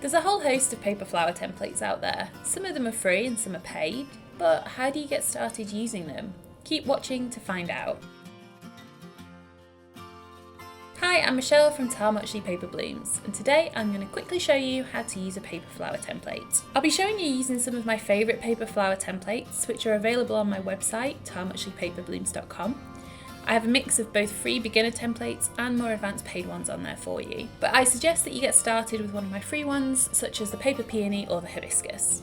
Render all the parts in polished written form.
There's a whole host of paper flower templates out there. Some of them are free and some are paid, but how do you get started using them? Keep watching to find out. Hi, I'm Michelle from Talmuchly Paper Blooms, and today I'm going to quickly show you how to use a paper flower template. I'll be showing you using some of my favourite paper flower templates, which are available on my website, talmuchlypaperblooms.com. I have a mix of both free beginner templates and more advanced paid ones on there for you, but I suggest that you get started with one of my free ones, such as the paper peony or the hibiscus.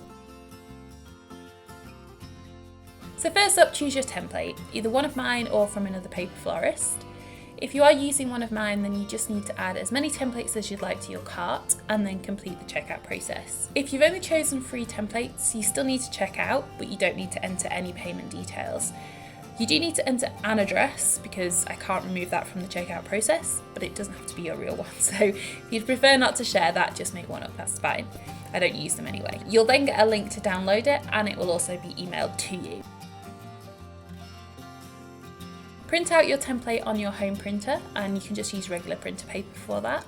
So first up, choose your template, either one of mine or from another paper florist. If you are using one of mine, then you just need to add as many templates as you'd like to your cart and then complete the checkout process. If you've only chosen free templates, you still need to check out, but you don't need to enter any payment details. You do need to enter an address because I can't remove that from the checkout process, but it doesn't have to be your real one. So if you'd prefer not to share that, just make one up, that's fine. I don't use them anyway. You'll then get a link to download it and it will also be emailed to you. Print out your template on your home printer, and you can just use regular printer paper for that.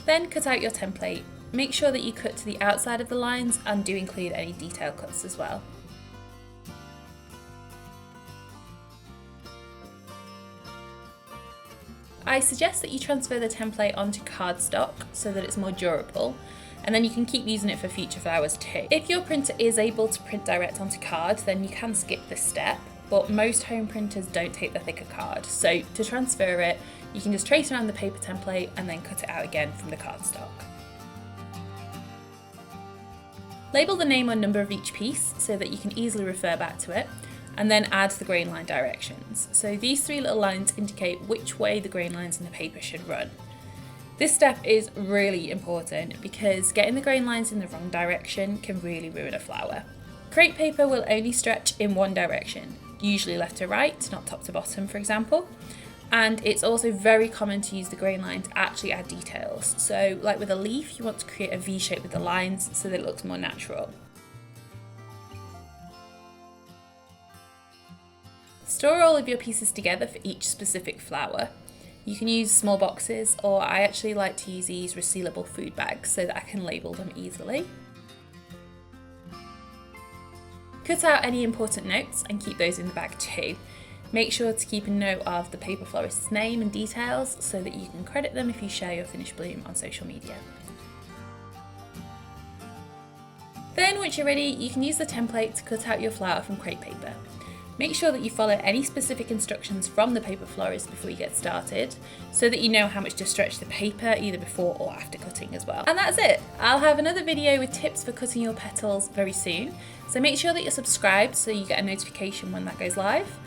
Then cut out your template. Make sure that you cut to the outside of the lines and do include any detail cuts as well. I suggest that you transfer the template onto cardstock so that it's more durable, and then you can keep using it for future flowers too. If your printer is able to print direct onto card, then you can skip this step, but most home printers don't take the thicker card. So to transfer it, you can just trace around the paper template and then cut it out again from the cardstock. Label the name or number of each piece so that you can easily refer back to it, and then add the grain line directions. So these three little lines indicate which way the grain lines in the paper should run. This step is really important because getting the grain lines in the wrong direction can really ruin a flower. Crepe paper will only stretch in one direction, usually left to right, not top to bottom for example. And it's also very common to use the grain line to actually add details. So like with a leaf, you want to create a V shape with the lines so that it looks more natural. Store all of your pieces together for each specific flower. You can use small boxes, or I actually like to use these resealable food bags so that I can label them easily. Cut out any important notes and keep those in the bag too. Make sure to keep a note of the paper florist's name and details so that you can credit them if you share your finished bloom on social media. Then once you're ready, you can use the template to cut out your flower from crepe paper. Make sure that you follow any specific instructions from the paper florist before you get started, so that you know how much to stretch the paper either before or after cutting as well. And that's it! I'll have another video with tips for cutting your petals very soon, so make sure that you're subscribed so you get a notification when that goes live.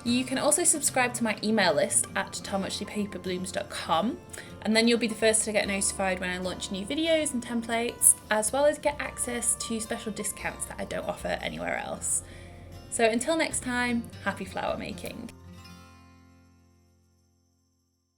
You can also subscribe to my email list at talmuchlypaperblooms.com, and then you'll be the first to get notified when I launch new videos and templates, as well as get access to special discounts that I don't offer anywhere else. So until next time, happy flower making.